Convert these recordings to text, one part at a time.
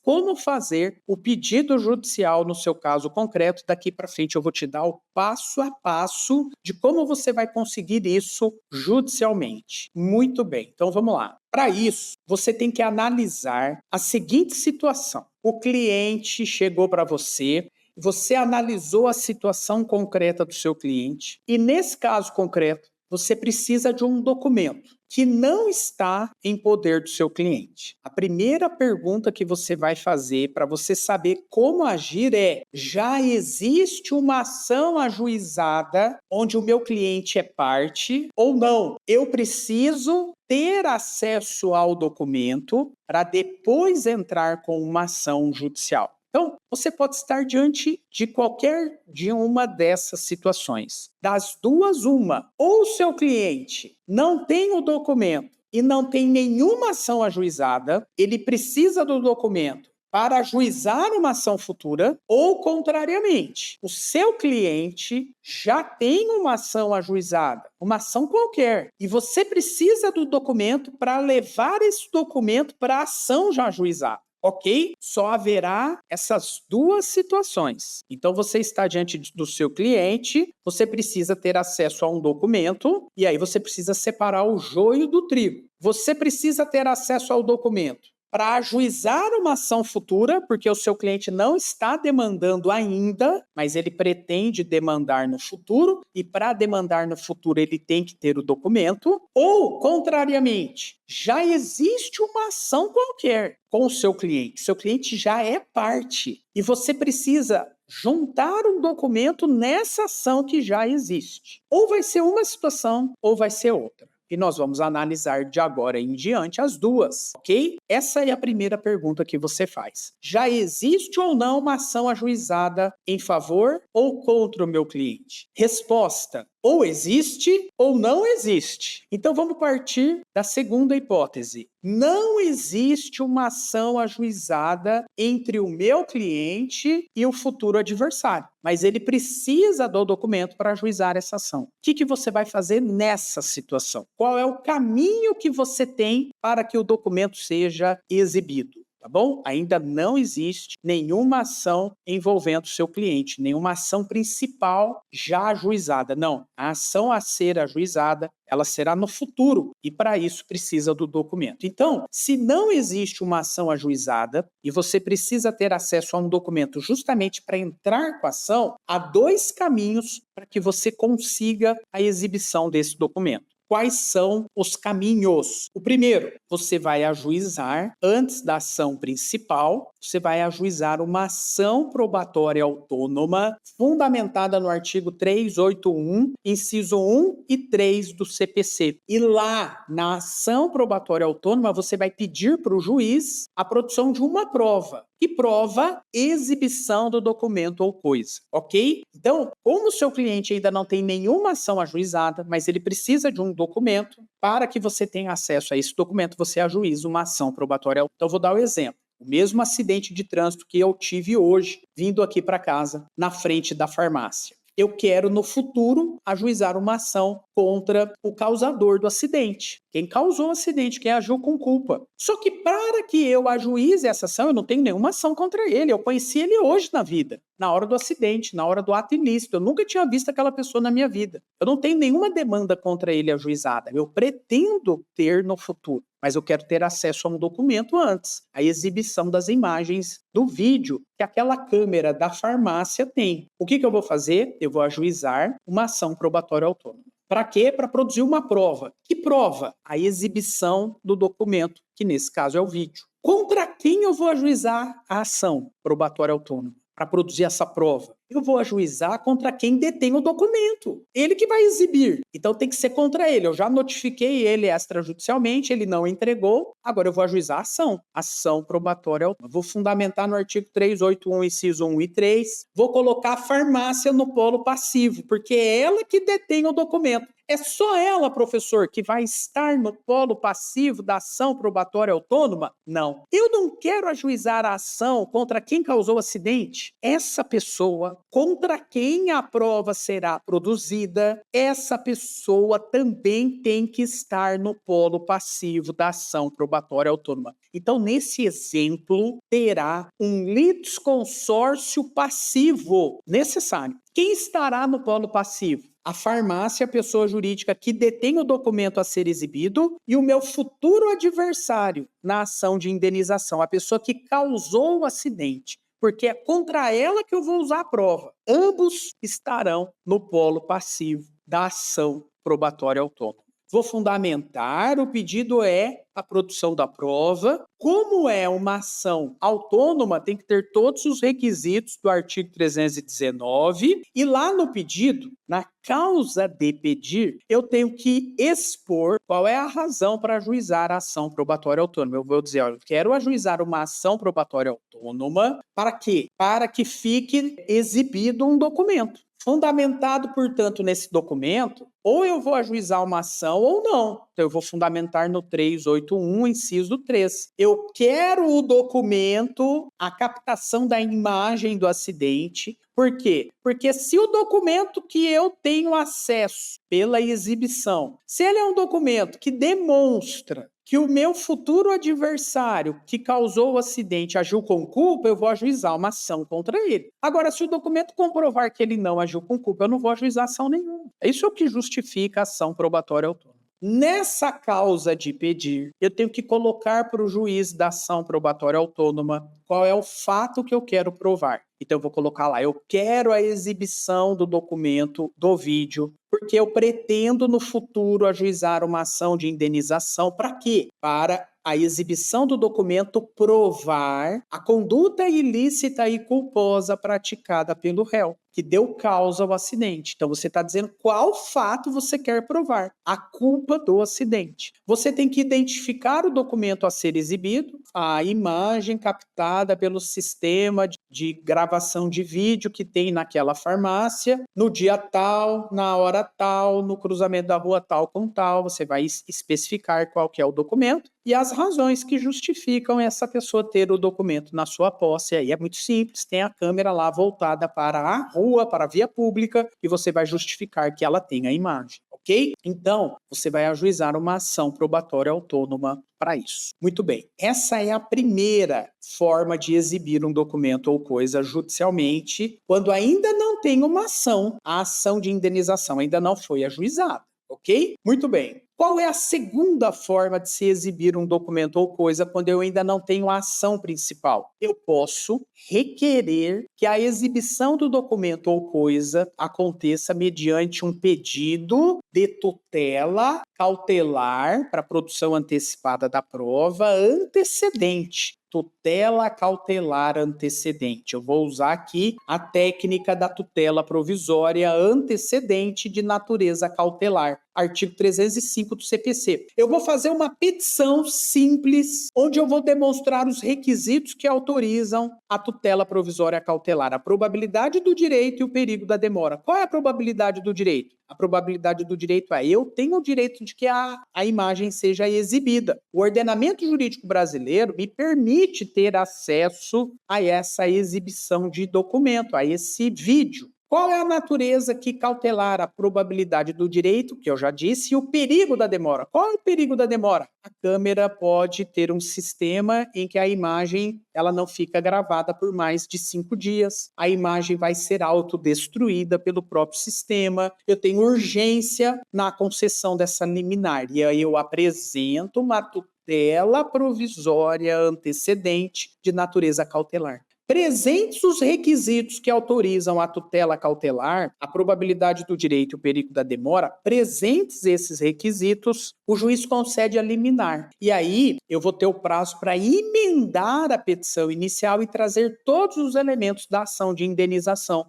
como fazer o pedido judicial no seu caso concreto. Daqui para frente eu vou te dar o passo a passo de como você vai conseguir isso judicialmente. Muito bem, então vamos lá. Para isso, você tem que analisar a seguinte situação. O cliente chegou para você analisou a situação concreta do seu cliente e, nesse caso concreto, você precisa de um documento que não está em poder do seu cliente. A primeira pergunta que você vai fazer para você saber como agir é: já existe uma ação ajuizada onde o meu cliente é parte ou não? Eu preciso ter acesso ao documento para depois entrar com uma ação judicial. Então, você pode estar diante de qualquer de uma dessas situações. Das duas, uma. Ou o seu cliente não tem o documento e não tem nenhuma ação ajuizada, ele precisa do documento para ajuizar uma ação futura, ou contrariamente, o seu cliente já tem uma ação ajuizada, uma ação qualquer, e você precisa do documento para levar esse documento para a ação já ajuizada. Ok? Só haverá essas duas situações. Então, você está diante do seu cliente, você precisa ter acesso a um documento, e aí você precisa separar o joio do trigo. Você precisa ter acesso ao documento para ajuizar uma ação futura, porque o seu cliente não está demandando ainda, mas ele pretende demandar no futuro, e para demandar no futuro ele tem que ter o documento, ou, contrariamente, já existe uma ação qualquer com o seu cliente já é parte, e você precisa juntar um documento nessa ação que já existe. Ou vai ser uma situação, ou vai ser outra. E nós vamos analisar de agora em diante as duas, ok? Essa é a primeira pergunta que você faz. Já existe ou não uma ação ajuizada em favor ou contra o meu cliente? Resposta: ou existe ou não existe. Então vamos partir da segunda hipótese. Não existe uma ação ajuizada entre o meu cliente e o futuro adversário, mas ele precisa do documento para ajuizar essa ação. O que você vai fazer nessa situação? Qual é o caminho que você tem para que o documento seja exibido? Tá bom? Ainda não existe nenhuma ação envolvendo o seu cliente, nenhuma ação principal já ajuizada. Não, a ação a ser ajuizada, ela será no futuro e para isso precisa do documento. Então, se não existe uma ação ajuizada e você precisa ter acesso a um documento justamente para entrar com a ação, há dois caminhos para que você consiga a exibição desse documento. Quais são os caminhos? O primeiro, você vai ajuizar, antes da ação principal, você vai ajuizar uma ação probatória autônoma fundamentada no artigo 381, inciso 1 e 3 do CPC. E lá, na ação probatória autônoma, você vai pedir para o juiz a produção de uma prova. Que prova exibição do documento ou coisa, ok? Então, como o seu cliente ainda não tem nenhuma ação ajuizada, mas ele precisa de um documento, para que você tenha acesso a esse documento, você ajuiza uma ação probatória. Então, vou dar o exemplo. O mesmo acidente de trânsito que eu tive hoje, vindo aqui para casa, na frente da farmácia. Eu quero, no futuro, ajuizar uma ação contra o causador do acidente. Quem causou o acidente, quem agiu com culpa. Só que para que eu ajuize essa ação, eu não tenho nenhuma ação contra ele. Eu conheci ele hoje na vida, na hora do acidente, na hora do ato ilícito. Eu nunca tinha visto aquela pessoa na minha vida. Eu não tenho nenhuma demanda contra ele ajuizada. Eu pretendo ter no futuro, mas eu quero ter acesso a um documento antes, a exibição das imagens do vídeo que aquela câmera da farmácia tem. O que eu vou fazer? Eu vou ajuizar uma ação probatória autônoma. Para quê? Para produzir uma prova. Que prova? A exibição do documento, que nesse caso é o vídeo. Contra quem eu vou ajuizar a ação probatória autônoma? Para produzir essa prova, eu vou ajuizar contra quem detém o documento. Ele que vai exibir. Então tem que ser contra ele. Eu já notifiquei ele extrajudicialmente, ele não entregou. Agora eu vou ajuizar a ação. Ação probatória autônoma. Vou fundamentar no artigo 381, inciso 1 e 3. Vou colocar a farmácia no polo passivo, porque é ela que detém o documento. É só ela, professor, que vai estar no polo passivo da ação probatória autônoma? Não. Eu não quero ajuizar a ação contra quem causou o acidente. Essa pessoa contra quem a prova será produzida, essa pessoa também tem que estar no polo passivo da ação probatória autônoma. Então, nesse exemplo, terá um litisconsórcio passivo necessário. Quem estará no polo passivo? A farmácia, a pessoa jurídica que detém o documento a ser exibido, e o meu futuro adversário na ação de indenização, a pessoa que causou o acidente, porque é contra ela que eu vou usar a prova. Ambos estarão no polo passivo da ação probatória autônoma. Vou fundamentar, o pedido é a produção da prova. Como é uma ação autônoma, tem que ter todos os requisitos do artigo 319, e lá no pedido, na causa de pedir, eu tenho que expor qual é a razão para ajuizar a ação probatória autônoma. Eu vou dizer, olha, eu quero ajuizar uma ação probatória autônoma, para quê? Para que fique exibido um documento. Fundamentado, portanto, nesse documento, ou eu vou ajuizar uma ação ou não. Então, eu vou fundamentar no 381, inciso 3. Eu quero o documento, a captação da imagem do acidente. Por quê? Porque se o documento que eu tenho acesso pela exibição, se ele é um documento que demonstra que o meu futuro adversário que causou o acidente agiu com culpa, eu vou ajuizar uma ação contra ele. Agora, se o documento comprovar que ele não agiu com culpa, eu não vou ajuizar ação nenhuma. Isso é o que justifica a ação probatória autônoma. Nessa causa de pedir, eu tenho que colocar para o juiz da ação probatória autônoma qual é o fato que eu quero provar. Então, eu vou colocar lá, eu quero a exibição do documento, do vídeo, porque eu pretendo no futuro ajuizar uma ação de indenização. Para quê? Para a exibição do documento provar a conduta ilícita e culposa praticada pelo réu, que deu causa ao acidente. Então, você está dizendo qual fato você quer provar. A culpa do acidente. Você tem que identificar o documento a ser exibido, a imagem captada pelo sistema de gravação de vídeo que tem naquela farmácia, no dia tal, na hora tal, no cruzamento da rua tal com tal, você vai especificar qual que é o documento e as razões que justificam essa pessoa ter o documento na sua posse. Aí é muito simples, tem a câmera lá voltada para a rua, para a via pública, e você vai justificar que ela tem a imagem. Ok? Então, você vai ajuizar uma ação probatória autônoma para isso. Muito bem. Essa é a primeira forma de exibir um documento ou coisa judicialmente, quando ainda não tem uma ação, a ação de indenização ainda não foi ajuizada. Ok? Muito bem. Qual é a segunda forma de se exibir um documento ou coisa quando eu ainda não tenho a ação principal? Eu posso requerer que a exibição do documento ou coisa aconteça mediante um pedido de tutela cautelar para produção antecipada da prova antecedente. Tutela cautelar antecedente. Eu vou usar aqui a técnica da tutela provisória antecedente de natureza cautelar. Artigo 305 do CPC. Eu vou fazer uma petição simples, onde eu vou demonstrar os requisitos que autorizam a tutela provisória cautelar, a probabilidade do direito e o perigo da demora. Qual é a probabilidade do direito? A probabilidade do direito é eu tenho o direito de que a imagem seja exibida. O ordenamento jurídico brasileiro me permite ter acesso a essa exibição de documento, a esse vídeo. Qual é a natureza que cautelar? A probabilidade do direito, que eu já disse, e o perigo da demora. Qual é o perigo da demora? A câmera pode ter um sistema em que a imagem ela não fica gravada por mais de 5 dias. A imagem vai ser autodestruída pelo próprio sistema. Eu tenho urgência na concessão dessa liminar. E aí eu apresento uma tutela provisória antecedente de natureza cautelar. Presentes os requisitos que autorizam a tutela cautelar, a probabilidade do direito e o perigo da demora, presentes esses requisitos, o juiz concede a liminar. E aí eu vou ter o prazo para emendar a petição inicial e trazer todos os elementos da ação de indenização.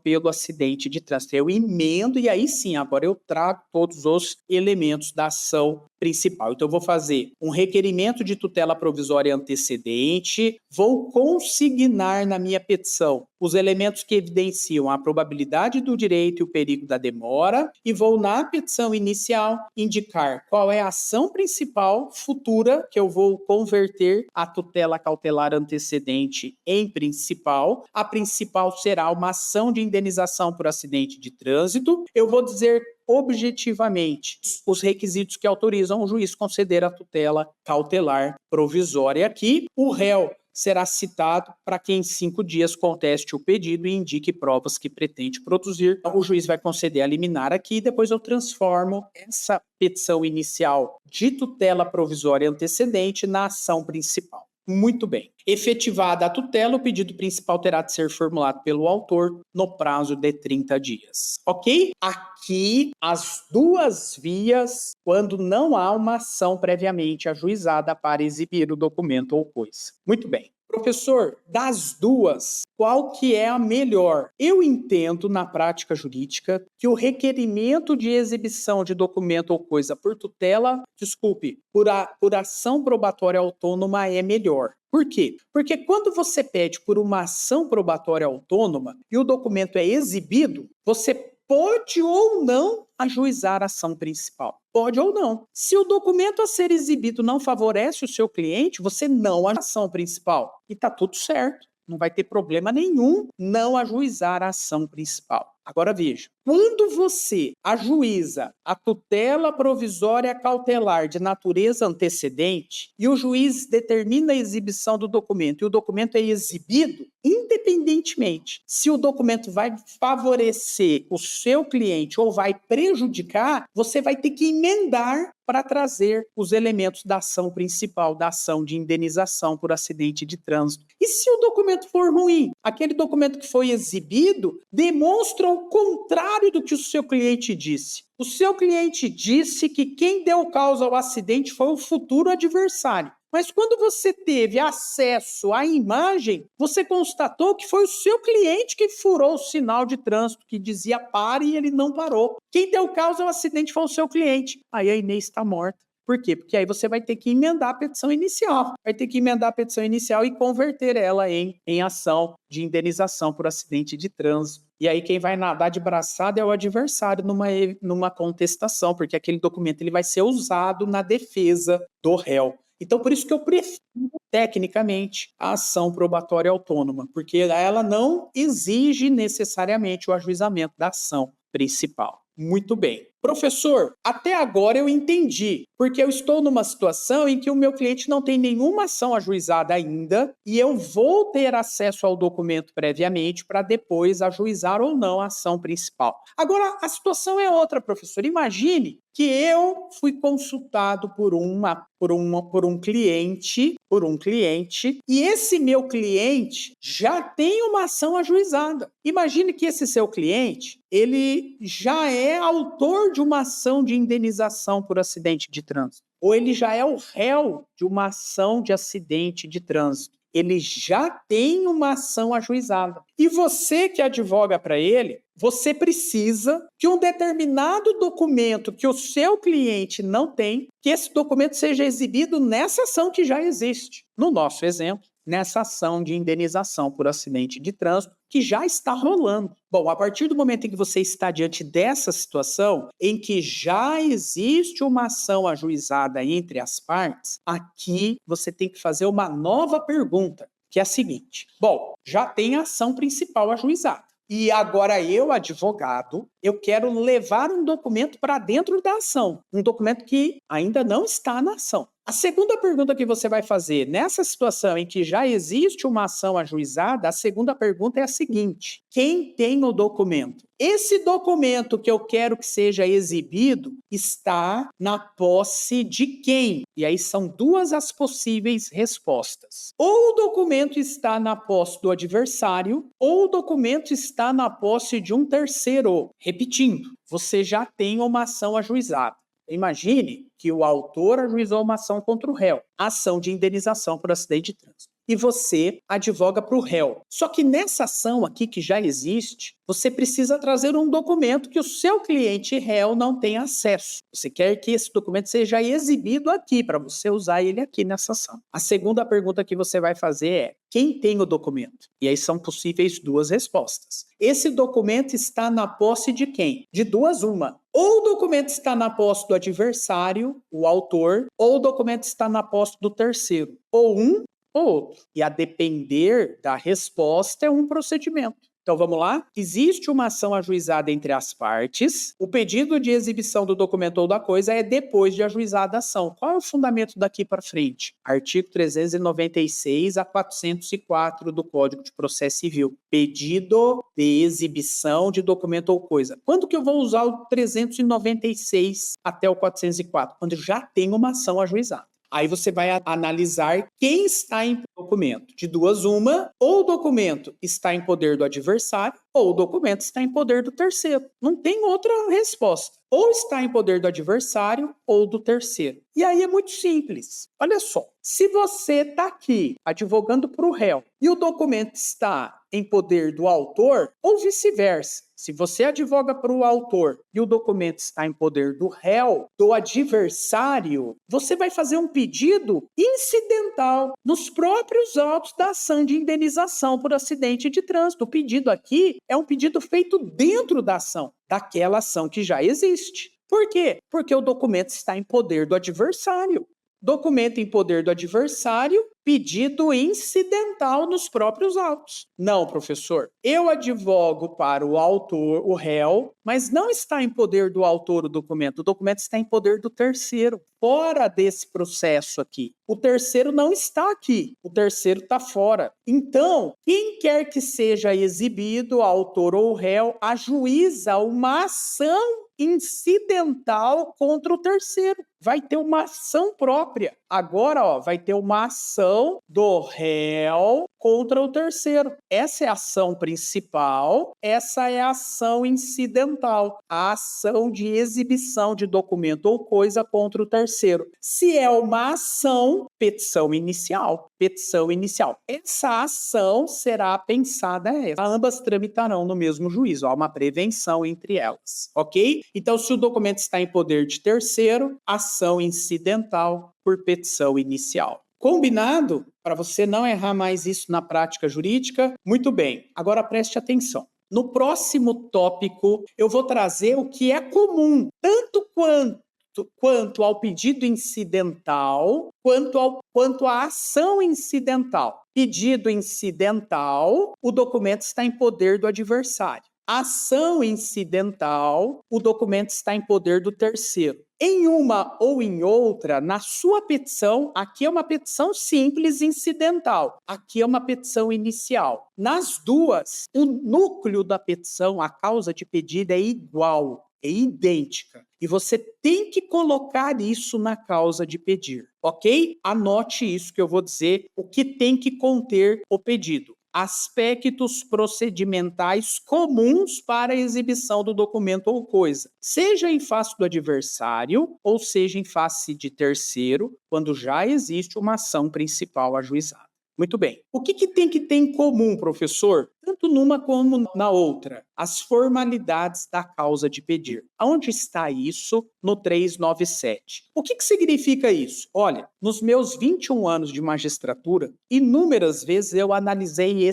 Pelo acidente de trânsito. Eu emendo e aí sim, agora eu trago todos os elementos da ação principal. Então, eu vou fazer um requerimento de tutela provisória antecedente, vou consignar na minha petição os elementos que evidenciam a probabilidade do direito e o perigo da demora e vou, na petição inicial, indicar qual é a ação principal futura que eu vou converter a tutela cautelar antecedente em principal. A principal será uma ação de indenização por acidente de trânsito. Eu vou dizer objetivamente os requisitos que autorizam o juiz conceder a tutela cautelar provisória. Aqui, o réu será citado para que em 5 dias conteste o pedido e indique provas que pretende produzir. O juiz vai conceder a liminar aqui e depois eu transformo essa petição inicial de tutela provisória antecedente na ação principal. Muito bem. Efetivada a tutela, o pedido principal terá de ser formulado pelo autor no prazo de 30 dias. Ok? Aqui, as duas vias, quando não há uma ação previamente ajuizada para exibir o documento ou coisa. Muito bem. Professor, das duas, qual que é a melhor? Eu entendo, na prática jurídica, que o requerimento de exibição de documento ou coisa por tutela, por ação probatória autônoma é melhor. Por quê? Porque quando você pede por uma ação probatória autônoma e o documento é exibido, você pode ou não ajuizar a ação principal. Pode ou não. Se o documento a ser exibido não favorece o seu cliente, você não ajuiza a ação principal. E está tudo certo. Não vai ter problema nenhum não ajuizar a ação principal. Agora veja, quando você ajuiza a tutela provisória cautelar de natureza antecedente e o juiz determina a exibição do documento e o documento é exibido, independentemente se o documento vai favorecer o seu cliente ou vai prejudicar, você vai ter que emendar para trazer os elementos da ação principal, da ação de indenização por acidente de trânsito. E se o documento for ruim? Aquele documento que foi exibido demonstra o contrário do que o seu cliente disse. O seu cliente disse que quem deu causa ao acidente foi o futuro adversário. Mas quando você teve acesso à imagem, você constatou que foi o seu cliente que furou o sinal de trânsito que dizia pare e ele não parou. Quem deu causa ao acidente foi o seu cliente. Aí a Inês está morta. Por quê? Porque aí você vai ter que emendar a petição inicial. Vai ter que emendar a petição inicial e converter ela em ação de indenização por acidente de trânsito. E aí quem vai nadar de braçada é o adversário numa contestação, porque aquele documento ele vai ser usado na defesa do réu. Então, por isso que eu prefiro, tecnicamente, a ação probatória autônoma, porque ela não exige necessariamente o ajuizamento da ação principal. Muito bem. Professor, até agora eu entendi, porque eu estou numa situação em que o meu cliente não tem nenhuma ação ajuizada ainda e eu vou ter acesso ao documento previamente para depois ajuizar ou não a ação principal. Agora, a situação é outra, professor. Imagine que eu fui consultado por um cliente, e esse meu cliente já tem uma ação ajuizada. Imagine que esse seu cliente, ele já é autor de uma ação de indenização por acidente de trânsito, ou ele já é o réu de uma ação de acidente de trânsito. Ele já tem uma ação ajuizada. E você que advoga para ele, você precisa que um determinado documento que o seu cliente não tem, que esse documento seja exibido nessa ação que já existe. No nosso exemplo, nessa ação de indenização por acidente de trânsito que já está rolando. Bom, a partir do momento em que você está diante dessa situação, em que já existe uma ação ajuizada entre as partes, aqui você tem que fazer uma nova pergunta, que é a seguinte: bom, já tem a ação principal ajuizada. E agora eu, advogado, eu quero levar um documento para dentro da ação, um documento que ainda não está na ação. A segunda pergunta que você vai fazer nessa situação em que já existe uma ação ajuizada, a segunda pergunta é a seguinte: quem tem o documento? Esse documento que eu quero que seja exibido está na posse de quem? E aí são duas as possíveis respostas. Ou o documento está na posse do adversário, ou o documento está na posse de um terceiro. Repetindo, você já tem uma ação ajuizada. Imagine que o autor ajuizou uma ação contra o réu, ação de indenização por acidente de trânsito. e você advoga para o réu. Só que nessa ação aqui que já existe, você precisa trazer um documento que o seu cliente réu não tem acesso. Você quer que esse documento seja exibido aqui, para você usar ele aqui nessa ação. A segunda pergunta que você vai fazer é: quem tem o documento? E aí são possíveis duas respostas. Esse documento está na posse de quem? De duas, uma. Ou o documento está na posse do adversário, o autor, ou o documento está na posse do terceiro. Ou um ou outro. E a depender da resposta é um procedimento. Então vamos lá? Existe uma ação ajuizada entre as partes. O pedido de exibição do documento ou da coisa é depois de ajuizada a ação. Qual é o fundamento daqui para frente? Artigo 396 a 404 do Código de Processo Civil. Pedido de exibição de documento ou coisa. Quando que eu vou usar o 396 até o 404? Quando já tem uma ação ajuizada. Aí você vai analisar quem está em documento. De duas, uma, ou o documento está em poder do adversário, ou o documento está em poder do terceiro. Não tem outra resposta. Ou está em poder do adversário, ou do terceiro. E aí é muito simples. Olha só, se você está aqui advogando para o réu e o documento está em poder do autor, ou vice-versa. Se você advoga para o autor e o documento está em poder do réu, do adversário, você vai fazer um pedido incidental nos próprios autos da ação de indenização por acidente de trânsito. O pedido aqui é um pedido feito dentro da ação, daquela ação que já existe. Por quê? Porque o documento está em poder do adversário. Documento em poder do adversário, pedido incidental nos próprios autos. Não, professor, eu advogo para o autor, o réu, mas não está em poder do autor o documento está em poder do terceiro, fora desse processo aqui. O terceiro não está aqui, o terceiro está fora. Então, quem quer que seja exibido, autor ou réu, ajuiza uma ação incidental contra o terceiro. Vai ter uma ação própria. Agora, vai ter uma ação do réu contra o terceiro. Essa é a ação principal, essa é a ação incidental, a ação de exibição de documento ou coisa contra o terceiro. Se é uma ação, petição inicial. Petição inicial. Essa ação será pensada, ambas tramitarão no mesmo juízo. Há uma prevenção entre elas, ok? Então, se o documento está em poder de terceiro, ação incidental por petição inicial. Combinado? Para você não errar mais isso na prática jurídica? Muito bem. Agora preste atenção. No próximo tópico, eu vou trazer o que é comum, tanto quanto ao pedido incidental, quanto à ação incidental. Pedido incidental, o documento está em poder do adversário. Ação incidental, o documento está em poder do terceiro. Em uma ou em outra, na sua petição, aqui é uma petição simples incidental, aqui é uma petição inicial. Nas duas, o núcleo da petição, a causa de pedido é igual, é idêntica. E você tem que colocar isso na causa de pedir, ok? Anote isso que eu vou dizer, o que tem que conter o pedido. Aspectos procedimentais comuns para a exibição do documento ou coisa, seja em face do adversário ou seja em face de terceiro, quando já existe uma ação principal ajuizada. Muito bem. O que tem que ter em comum, professor? Tanto numa como na outra. As formalidades da causa de pedir. Aonde está isso no 397? O que significa isso? Olha, nos meus 21 anos de magistratura, inúmeras vezes eu analisei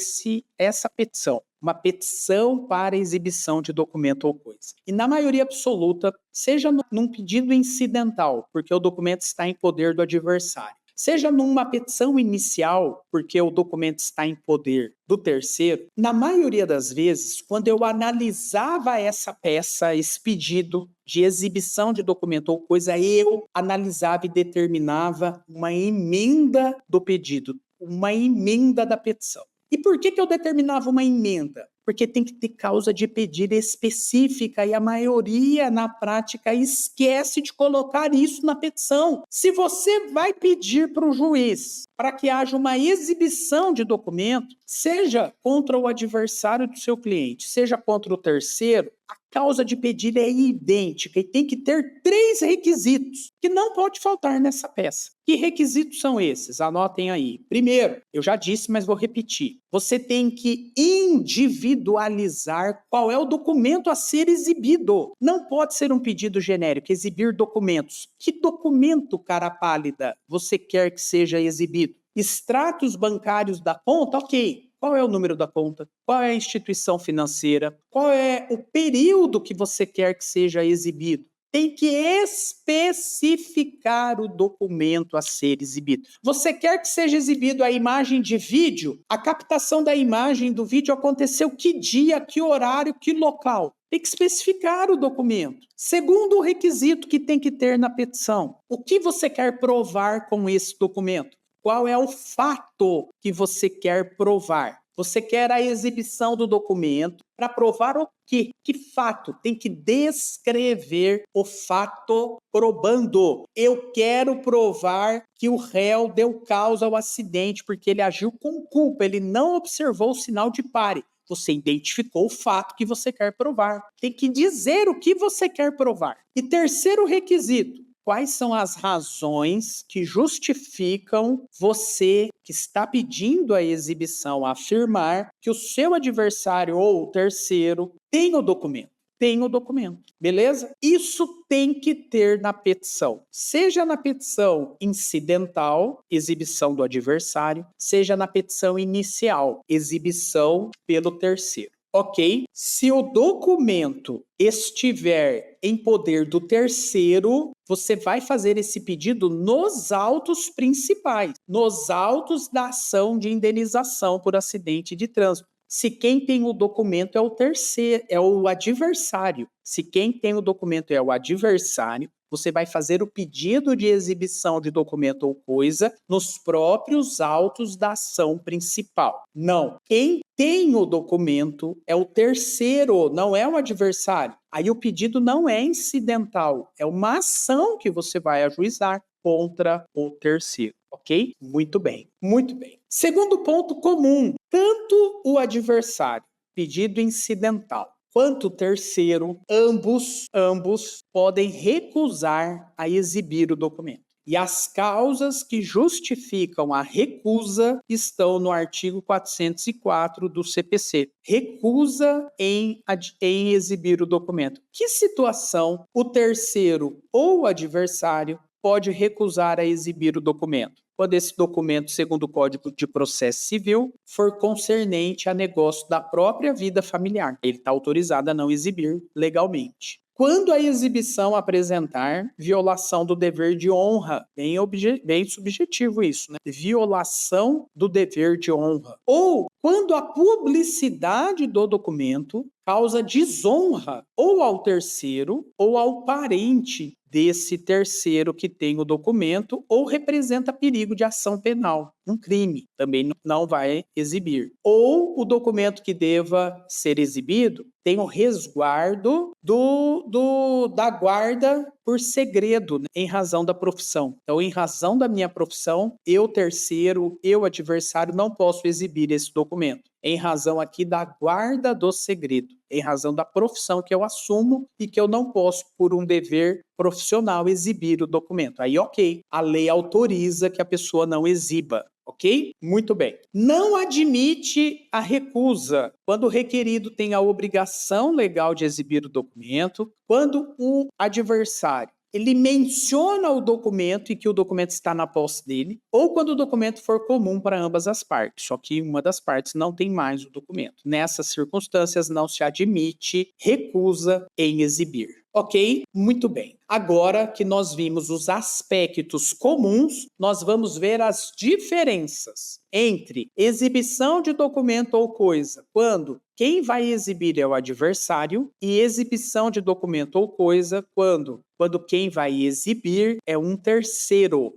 essa petição. Uma petição para exibição de documento ou coisa. E na maioria absoluta, seja num pedido incidental, porque o documento está em poder do adversário, seja numa petição inicial, porque o documento está em poder do terceiro, na maioria das vezes, quando eu analisava essa peça, esse pedido de exibição de documento ou coisa, eu analisava e determinava uma emenda do pedido, uma emenda da petição. E por que eu determinava uma emenda? Porque tem que ter causa de pedir específica e a maioria, na prática, esquece de colocar isso na petição. Se você vai pedir para o juiz para que haja uma exibição de documento, seja contra o adversário do seu cliente, seja contra o terceiro, a causa de pedir é idêntica e tem que ter 3 requisitos que não pode faltar nessa peça. Que requisitos são esses? Anotem aí. Primeiro, eu já disse, mas vou repetir. Você tem que individualizar qual é o documento a ser exibido. Não pode ser um pedido genérico, exibir documentos. Que documento, cara pálida, você quer que seja exibido? Extratos bancários da conta? Ok. Qual é o número da conta? Qual é a instituição financeira? Qual é o período que você quer que seja exibido? Tem que especificar o documento a ser exibido. Você quer que seja exibido a imagem de vídeo? A captação da imagem do vídeo aconteceu que dia, que horário, que local? Tem que especificar o documento. Segundo requisito que tem que ter na petição, o que você quer provar com esse documento? Qual é o fato que você quer provar? Você quer a exibição do documento para provar o quê? Que fato? Tem que descrever o fato probando. Eu quero provar que o réu deu causa ao acidente porque ele agiu com culpa, ele não observou o sinal de pare. Você identificou o fato que você quer provar. Tem que dizer o que você quer provar. E terceiro requisito, quais são as razões que justificam você que está pedindo a exibição afirmar que o seu adversário ou o terceiro tem o documento? Tem o documento, beleza? Isso tem que ter na petição. Seja na petição incidental, exibição do adversário, seja na petição inicial, exibição pelo terceiro. Ok? Se o documento estiver em poder do terceiro, você vai fazer esse pedido nos autos principais, nos autos da ação de indenização por acidente de trânsito. Se quem tem o documento é o terceiro, é o adversário. Se quem tem o documento é o adversário, você vai fazer o pedido de exibição de documento ou coisa nos próprios autos da ação principal. Não. Quem tem o documento é o terceiro, não é o adversário. Aí o pedido não é incidental, é uma ação que você vai ajuizar contra o terceiro. Ok? Muito bem, muito bem. Segundo ponto comum, tanto o adversário, pedido incidental, quanto o terceiro, ambos podem recusar a exibir o documento. E as causas que justificam a recusa estão no artigo 404 do CPC. Recusa em exibir o documento. Que situação o terceiro ou o adversário pode recusar a exibir o documento? Quando esse documento, segundo o Código de Processo Civil, for concernente a negócio da própria vida familiar. Ele está autorizado a não exibir legalmente. Quando a exibição apresentar violação do dever de honra, bem subjetivo isso, né? Violação do dever de honra. Ou quando a publicidade do documento causa desonra ou ao terceiro ou ao parente desse terceiro que tem o documento ou representa perigo de ação penal, um crime, também não vai exibir. Ou o documento que deva ser exibido tem o resguardo da guarda por segredo, né, em razão da profissão. Então, em razão da minha profissão, eu terceiro, eu adversário, não posso exibir esse documento. Em razão aqui da guarda do segredo, em razão da profissão que eu assumo e que eu não posso, por um dever profissional, exibir o documento. Aí, ok, a lei autoriza que a pessoa não exiba. Ok? Muito bem. Não admite a recusa quando o requerido tem a obrigação legal de exibir o documento, quando o adversário ele menciona o documento e que o documento está na posse dele, ou quando o documento for comum para ambas as partes, só que uma das partes não tem mais o documento. Nessas circunstâncias, não se admite recusa em exibir. Ok? Muito bem. Agora que nós vimos os aspectos comuns, nós vamos ver as diferenças entre exibição de documento ou coisa, quando quem vai exibir é o adversário, e exibição de documento ou coisa, quando quem vai exibir é um terceiro.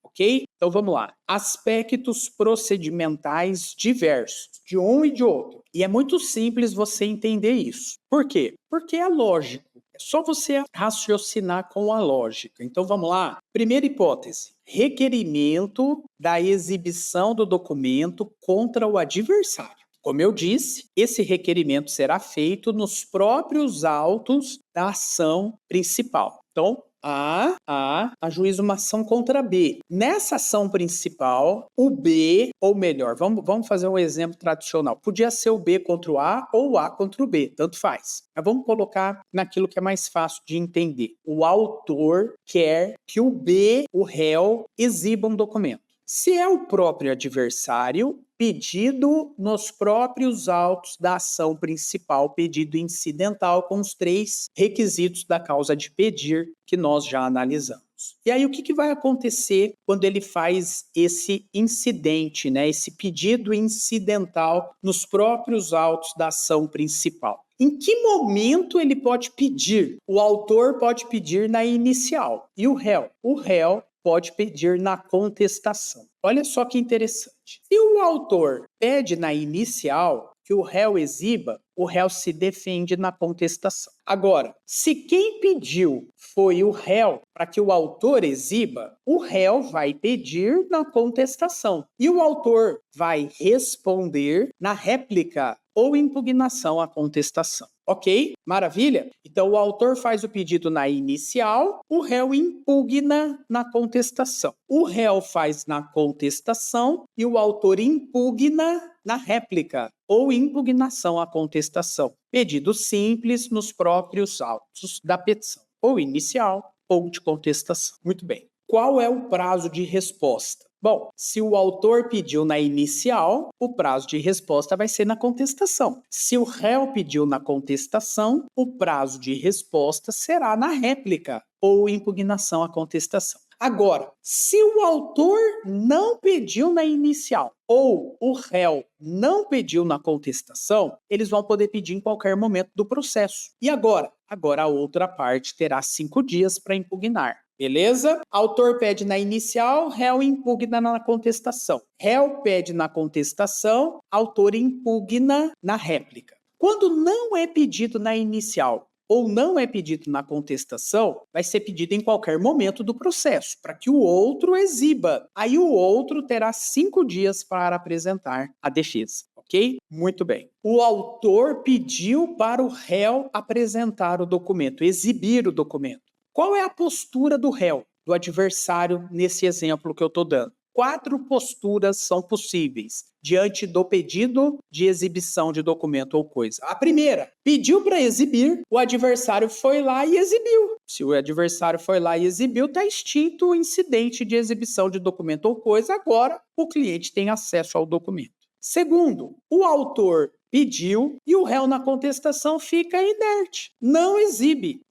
Ok? Então vamos lá. Aspectos procedimentais diversos, de um e de outro. E é muito simples você entender isso. Por quê? Porque é lógico. É só você raciocinar com a lógica. Então vamos lá. Primeira hipótese. Requerimento da exibição do documento contra o adversário. Como eu disse, esse requerimento será feito nos próprios autos da ação principal. Então, A ajuiza uma ação contra B. Nessa ação principal, o B, ou melhor, vamos fazer um exemplo tradicional. Podia ser o B contra o A ou o A contra o B, tanto faz. Mas vamos colocar naquilo que é mais fácil de entender. O autor quer que o B, o réu, exiba um documento. Se é o próprio adversário, pedido nos próprios autos da ação principal, pedido incidental, com os 3 requisitos da causa de pedir que nós já analisamos. E aí, o que vai acontecer quando ele faz esse incidente, né? Esse pedido incidental nos próprios autos da ação principal? Em que momento ele pode pedir? O autor pode pedir na inicial. E o réu? O réu pode pedir na contestação. Olha só que interessante. Se o autor pede na inicial que o réu exiba, o réu se defende na contestação. Agora, se quem pediu foi o réu para que o autor exiba, o réu vai pedir na contestação e o autor vai responder na réplica ou impugnação à contestação. Ok? Maravilha? Então, o autor faz o pedido na inicial, o réu impugna na contestação. O réu faz na contestação e o autor impugna na réplica ou impugnação à contestação. Pedido simples nos próprios autos da petição, ou inicial ou de contestação. Muito bem. Qual é o prazo de resposta? Bom, se o autor pediu na inicial, o prazo de resposta vai ser na contestação. Se o réu pediu na contestação, o prazo de resposta será na réplica ou impugnação à contestação. Agora, se o autor não pediu na inicial ou o réu não pediu na contestação, eles vão poder pedir em qualquer momento do processo. E agora? Agora a outra parte terá 5 dias para impugnar. Beleza? Autor pede na inicial, réu impugna na contestação. Réu pede na contestação, autor impugna na réplica. Quando não é pedido na inicial ou não é pedido na contestação, vai ser pedido em qualquer momento do processo, para que o outro exiba. Aí o outro terá 5 dias para apresentar a defesa. Ok? Muito bem. O autor pediu para o réu apresentar o documento, exibir o documento. Qual é a postura do réu, do adversário, nesse exemplo que eu estou dando? 4 posturas são possíveis diante do pedido de exibição de documento ou coisa. A primeira, pediu para exibir, o adversário foi lá e exibiu. Se o adversário foi lá e exibiu, está extinto o incidente de exibição de documento ou coisa, agora o cliente tem acesso ao documento. Segundo, o autor pediu e o réu na contestação fica inerte. Não exibe,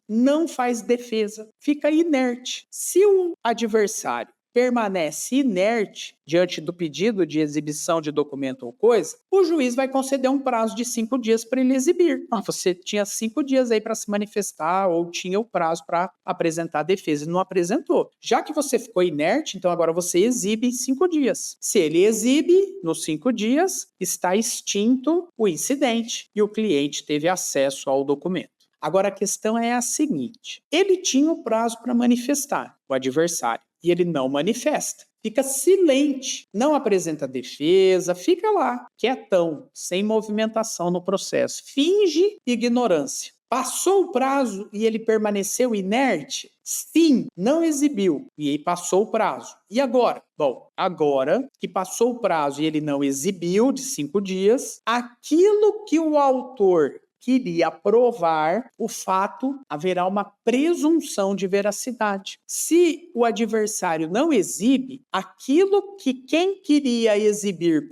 não faz defesa, fica inerte. Se o adversário permanece inerte diante do pedido de exibição de documento ou coisa, o juiz vai conceder um prazo de 5 dias para ele exibir. Você tinha 5 dias aí para se manifestar ou tinha o prazo para apresentar a defesa e não apresentou. Já que você ficou inerte, então agora você exibe em 5 dias. Se ele exibe nos 5 dias, está extinto o incidente e o cliente teve acesso ao documento. Agora a questão é a seguinte: ele tinha o prazo para manifestar, o adversário, e ele não manifesta. Fica silente, não apresenta defesa, fica lá, quietão, sem movimentação no processo. Finge ignorância. Passou o prazo e ele permaneceu inerte? Sim, não exibiu. E aí passou o prazo. E agora? Bom, agora que passou o prazo e ele não exibiu de 5 dias, aquilo que o autor queria provar o fato, haverá uma presunção de veracidade. Se o adversário não exibe, aquilo que quem queria exibir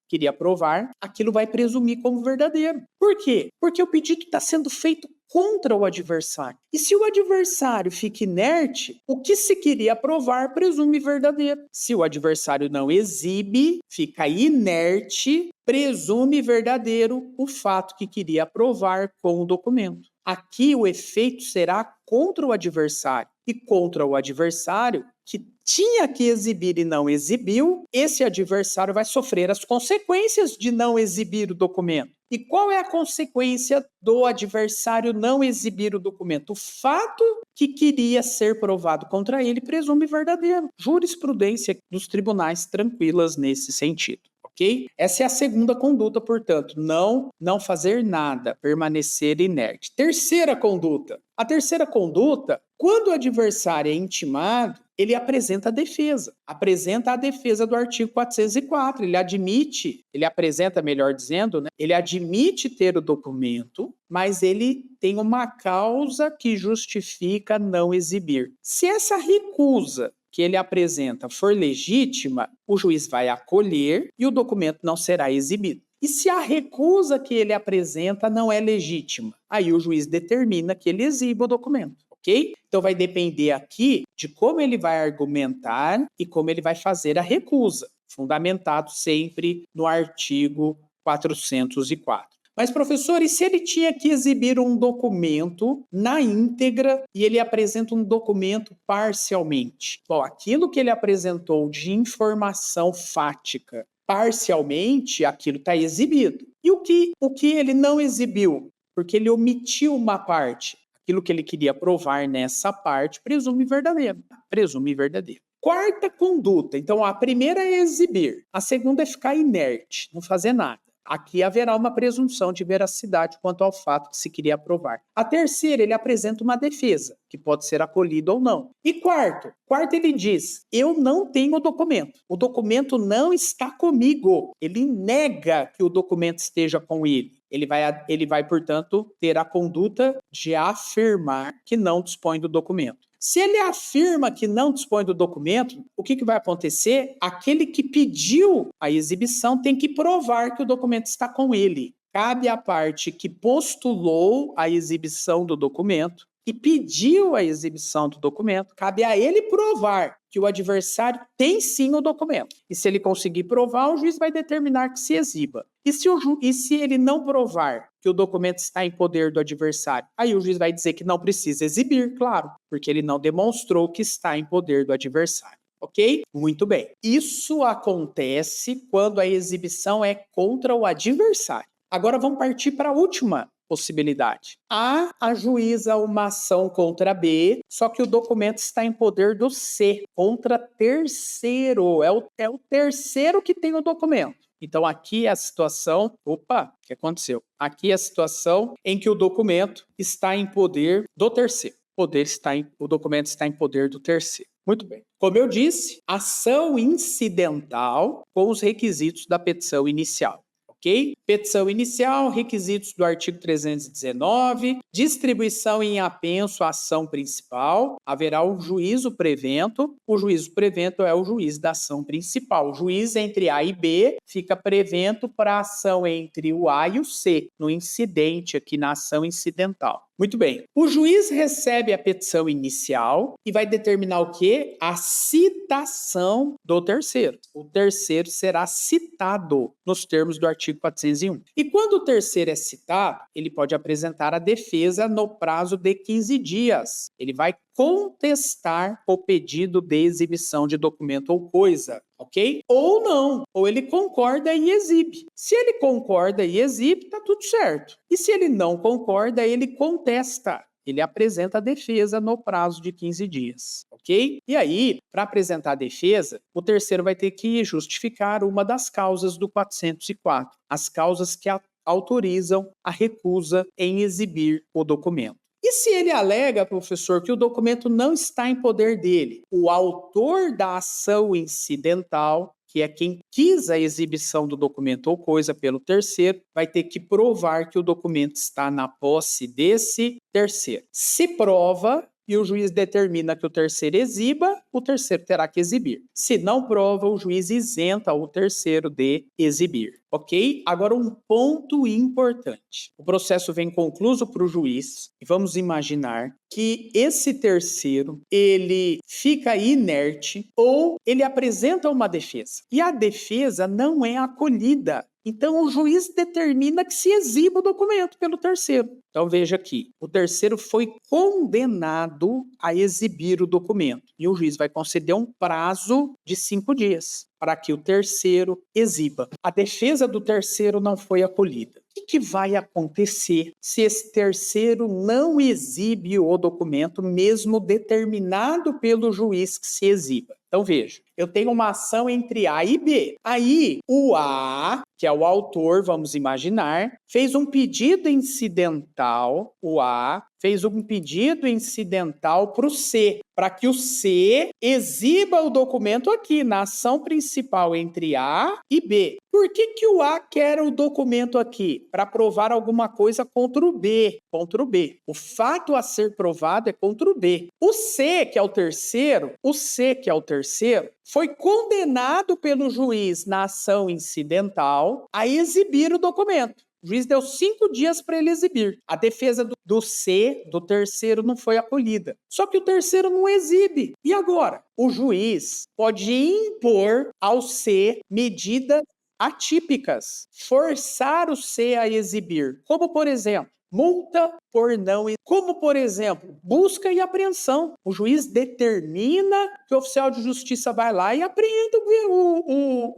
queria provar, aquilo vai presumir como verdadeiro. Por quê? Porque o pedido está sendo feito contra o adversário. E se o adversário fica inerte, o que se queria provar presume verdadeiro. Se o adversário não exibe, fica inerte, presume verdadeiro o fato que queria provar com o documento. Aqui o efeito será contra o adversário. E contra o adversário que tinha que exibir e não exibiu, esse adversário vai sofrer as consequências de não exibir o documento. E qual é a consequência do adversário não exibir o documento? O fato que queria ser provado contra ele presume verdadeiro. Jurisprudência dos tribunais tranquilas nesse sentido. ok? Essa é a segunda conduta, portanto, não fazer nada, permanecer inerte. Terceira conduta. A terceira conduta, quando o adversário é intimado, ele apresenta a defesa. Apresenta a defesa do artigo 404. Ele apresenta, melhor dizendo, né? Ele admite ter o documento, mas ele tem uma causa que justifica não exibir. Se essa recusa que ele apresenta for legítima, o juiz vai acolher e o documento não será exibido. E se a recusa que ele apresenta não é legítima, aí o juiz determina que ele exiba o documento, ok? Então vai depender aqui de como ele vai argumentar e como ele vai fazer a recusa, fundamentado sempre no artigo 404. Mas, professor, e se ele tinha que exibir um documento na íntegra e ele apresenta um documento parcialmente? Bom, aquilo que ele apresentou de informação fática parcialmente, aquilo está exibido. E o que ele não exibiu? Porque ele omitiu uma parte. Aquilo que ele queria provar nessa parte presume verdadeiro. Presume verdadeiro. Quarta conduta. Então, a primeira é exibir. A segunda é ficar inerte, não fazer nada. Aqui haverá uma presunção de veracidade quanto ao fato que se queria provar. A terceira, ele apresenta uma defesa, que pode ser acolhida ou não. E quarto ele diz, eu não tenho o documento não está comigo. Ele nega que o documento esteja com ele. Ele vai, portanto, ter a conduta de afirmar que não dispõe do documento. Se ele afirma que não dispõe do documento, o que vai acontecer? Aquele que pediu a exibição tem que provar que o documento está com ele. Cabe à parte que postulou a exibição do documento e pediu a exibição do documento, cabe a ele provar que o adversário tem sim o documento. E se ele conseguir provar, o juiz vai determinar que se exiba. E se ele não provar que o documento está em poder do adversário, aí o juiz vai dizer que não precisa exibir, claro, porque ele não demonstrou que está em poder do adversário. Ok? Muito bem. Isso acontece quando a exibição é contra o adversário. Agora vamos partir para a última possibilidade. A ajuiza uma ação contra B, só que o documento está em poder do C, contra terceiro. É o terceiro que tem o documento. Então, aqui é a situação... Opa, o que aconteceu? Aqui é a situação em que o documento está em poder do terceiro. O documento está em poder do terceiro. Muito bem. Como eu disse, ação incidental com os requisitos da petição inicial. Ok? Petição inicial, requisitos do artigo 319, distribuição em apenso à ação principal, haverá o juízo prevento. O juízo prevento é o juiz da ação principal. O juiz entre A e B fica prevento para a ação entre o A e o C, no incidente aqui na ação incidental. Muito bem. O juiz recebe a petição inicial e vai determinar o quê? A citação do terceiro. O terceiro será citado nos termos do artigo 401. E quando o terceiro é citado, ele pode apresentar a defesa no prazo de 15 dias. Ele vai contestar o pedido de exibição de documento ou coisa, ok? Ou não, ou ele concorda e exibe. Se ele concorda e exibe, tá tudo certo. E se ele não concorda, ele contesta. Ele apresenta a defesa no prazo de 15 dias, ok? E aí, para apresentar a defesa, o terceiro vai ter que justificar uma das causas do 404, as causas que autorizam a recusa em exibir o documento. E se ele alega, professor, que o documento não está em poder dele? O autor da ação incidental, que é quem quis a exibição do documento ou coisa pelo terceiro, vai ter que provar que o documento está na posse desse terceiro. Se prova e o juiz determina que o terceiro exiba, o terceiro terá que exibir. Se não prova, o juiz isenta o terceiro de exibir. Ok? Agora um ponto importante. O processo vem concluído para o juiz e vamos imaginar que esse terceiro, ele fica inerte ou ele apresenta uma defesa. E a defesa não é acolhida. Então, o juiz determina que se exiba o documento pelo terceiro. Então, veja aqui, o terceiro foi condenado a exibir o documento. E o juiz vai conceder um prazo de 5 dias para que o terceiro exiba. A defesa do terceiro não foi acolhida. O que vai acontecer se esse terceiro não exibe o documento, mesmo determinado pelo juiz que se exiba? Então, veja, Eu tenho uma ação entre A e B. Aí, o A, que é o autor, vamos imaginar, fez um pedido incidental, o A fez um pedido incidental para o C, para que o C exiba o documento aqui, na ação principal entre A e B. Por que o A quer o documento aqui? Para provar alguma coisa contra o B. Contra o B. O fato a ser provado é contra o B. O C, que é o terceiro, foi condenado pelo juiz na ação incidental a exibir o documento. O juiz deu 5 dias para ele exibir. A defesa do C, do terceiro, não foi acolhida. Só que o terceiro não exibe. E agora? O juiz pode impor ao C medidas atípicas, forçar o C a exibir. Como, por exemplo, multa por não... Como, por exemplo, busca e apreensão. O juiz determina que o oficial de justiça vai lá e apreenda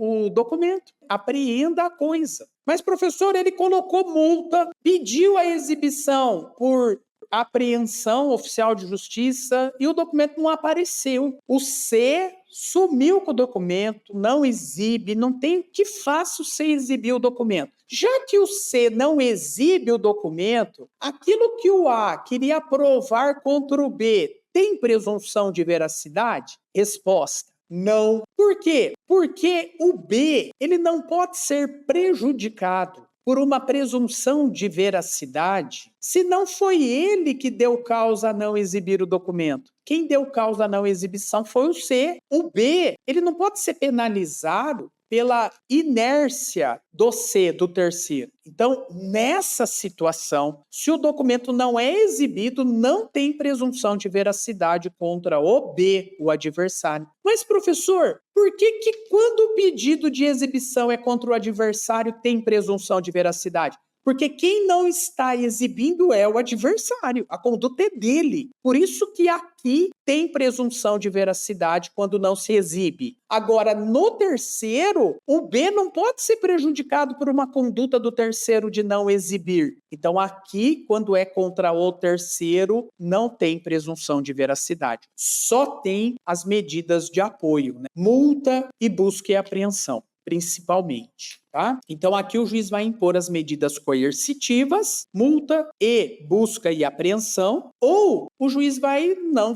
o documento. Apreenda a coisa. Mas, professor, ele colocou multa, pediu a exibição por apreensão oficial de justiça e o documento não apareceu. O C sumiu com o documento, não exibe, não tem o que faça o C exibir o documento. Já que o C não exibe o documento, aquilo que o A queria provar contra o B tem presunção de veracidade? Resposta: não. Por quê? Porque o B, ele não pode ser prejudicado por uma presunção de veracidade, se não foi ele que deu causa a não exibir o documento. Quem deu causa a não exibição foi o C. O B, ele não pode ser penalizado pela inércia do C, do terceiro. Então, nessa situação, se o documento não é exibido, não tem presunção de veracidade contra o B, o adversário. Mas, professor, por que quando o pedido de exibição é contra o adversário tem presunção de veracidade? Porque quem não está exibindo é o adversário, a conduta é dele. Por isso que aqui tem presunção de veracidade quando não se exibe. Agora, no terceiro, o B não pode ser prejudicado por uma conduta do terceiro de não exibir. Então, aqui, quando é contra o terceiro, não tem presunção de veracidade. Só tem as medidas de apoio, né? Multa e busca e apreensão, principalmente. Tá? Então, aqui o juiz vai impor as medidas coercitivas, multa e busca e apreensão, ou o juiz não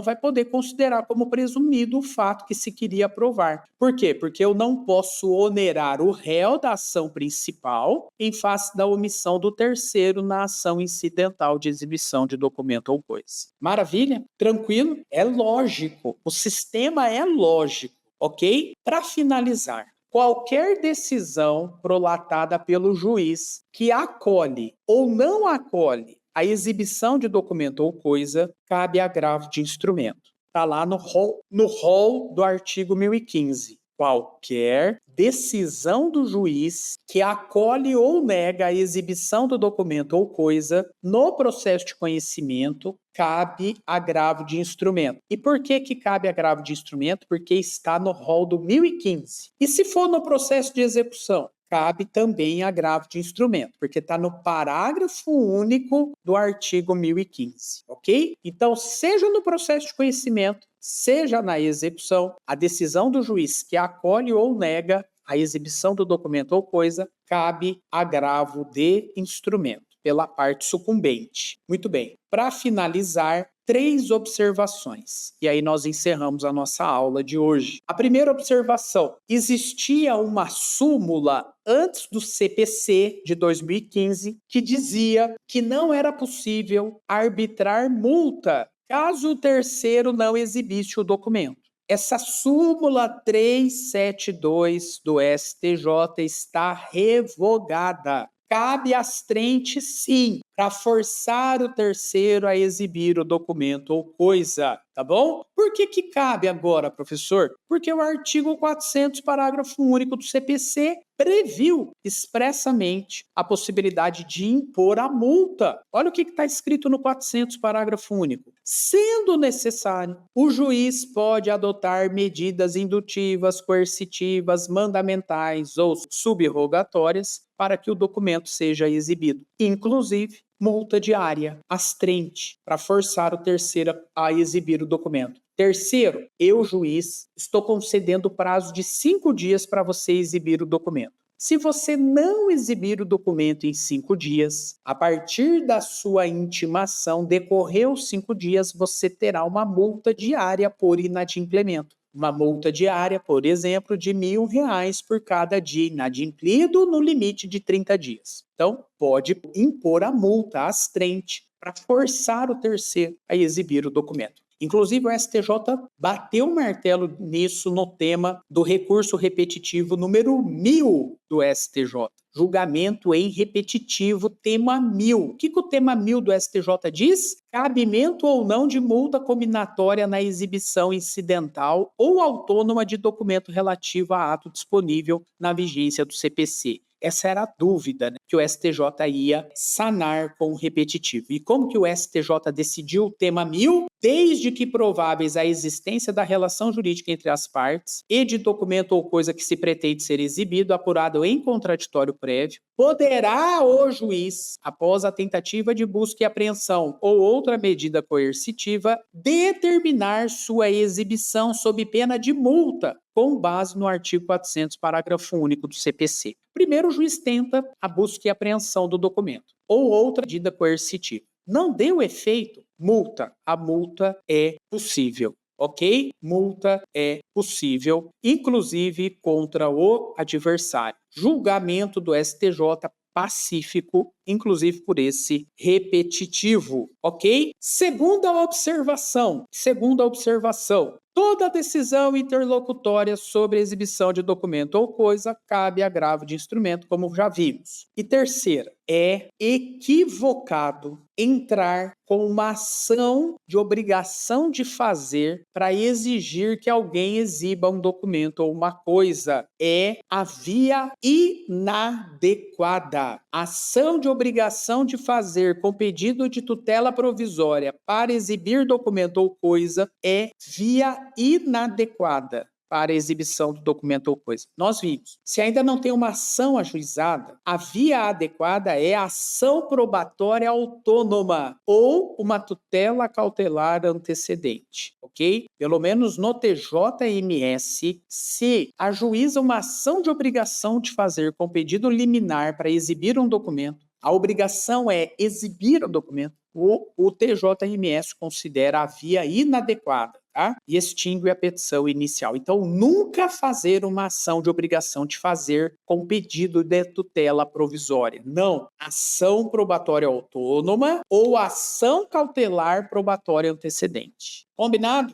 vai poder considerar como presumido o fato que se queria provar. Por quê? Porque eu não posso onerar o réu da ação principal em face da omissão do terceiro na ação incidental de exibição de documento ou coisa. Maravilha? Tranquilo? É lógico. O sistema é lógico, ok? Para finalizar, qualquer decisão prolatada pelo juiz que acolhe ou não acolhe a exibição de documento ou coisa, cabe agravo de instrumento. Está lá no rol do artigo 1015. Qualquer decisão do juiz que acolhe ou nega a exibição do documento ou coisa no processo de conhecimento, cabe agravo de instrumento. E por que cabe agravo de instrumento? Porque está no rol do 1015. E se for no processo de execução? Cabe também agravo de instrumento, porque está no parágrafo único do artigo 1015, ok? Então, seja no processo de conhecimento, seja na execução, a decisão do juiz que acolhe ou nega a exibição do documento ou coisa, cabe agravo de instrumento pela parte sucumbente. Muito bem. Para finalizar, 3 observações. E aí nós encerramos a nossa aula de hoje. A primeira observação: existia uma súmula antes do CPC de 2015 que dizia que não era possível arbitrar multa caso o terceiro não exibisse o documento. Essa súmula 372 do STJ está revogada. Cabe às trentes, sim, para forçar o terceiro a exibir o documento ou coisa, tá bom? Por que cabe agora, professor? Porque o artigo 400, parágrafo único do CPC, previu expressamente a possibilidade de impor a multa. Olha o que está escrito no 400, parágrafo único. Sendo necessário, o juiz pode adotar medidas indutivas, coercitivas, mandamentais ou subrogatórias para que o documento seja exibido, inclusive multa diária, astrente, para forçar o terceiro a exibir o documento. Terceiro, eu, juiz, estou concedendo prazo de 5 dias para você exibir o documento. Se você não exibir o documento em 5 dias, a partir da sua intimação, decorreu 5 dias, você terá uma multa diária por inadimplemento. Uma multa diária, por exemplo, de R$ 1.000 por cada dia inadimplido no limite de 30 dias. Então, pode impor a multa astrente para forçar o terceiro a exibir o documento. Inclusive, o STJ bateu o martelo nisso no tema do recurso repetitivo número 1000 do STJ. Julgamento em repetitivo, tema 1000. O que o tema 1000 do STJ diz? Cabimento ou não de multa combinatória na exibição incidental ou autônoma de documento relativo a ato disponível na vigência do CPC. Essa era a dúvida, né, que o STJ ia sanar com o repetitivo. E como que o STJ decidiu o tema 1000? Desde que prováveis a existência da relação jurídica entre as partes e de documento ou coisa que se pretende ser exibido, apurado em contraditório prévio, poderá o juiz, após a tentativa de busca e apreensão ou outra medida coercitiva, determinar sua exibição sob pena de multa, com base no artigo 400, parágrafo único do CPC. Primeiro, o juiz tenta a busca e apreensão do documento ou outra medida coercitiva. Não deu efeito, multa. A multa é possível, ok? Multa é possível, inclusive contra o adversário. Julgamento do STJ pacífico, inclusive por esse repetitivo, ok? Segunda observação. Toda decisão interlocutória sobre exibição de documento ou coisa cabe agravo de instrumento, como já vimos. E terceira, é equivocado entrar com uma ação de obrigação de fazer para exigir que alguém exiba um documento ou uma coisa. É a via inadequada. Ação de obrigação de fazer com pedido de tutela provisória para exibir documento ou coisa é via inadequada para a exibição do documento ou coisa. Nós vimos. Se ainda não tem uma ação ajuizada, a via adequada é a ação probatória autônoma ou uma tutela cautelar antecedente, ok? Pelo menos no TJMS, se ajuiza uma ação de obrigação de fazer com pedido liminar para exibir um documento, a obrigação é exibir o documento, o TJMS considera a via inadequada, tá? E extingue a petição inicial. Então, nunca fazer uma ação de obrigação de fazer com pedido de tutela provisória. Não. Ação probatória autônoma ou ação cautelar probatória antecedente. Combinado?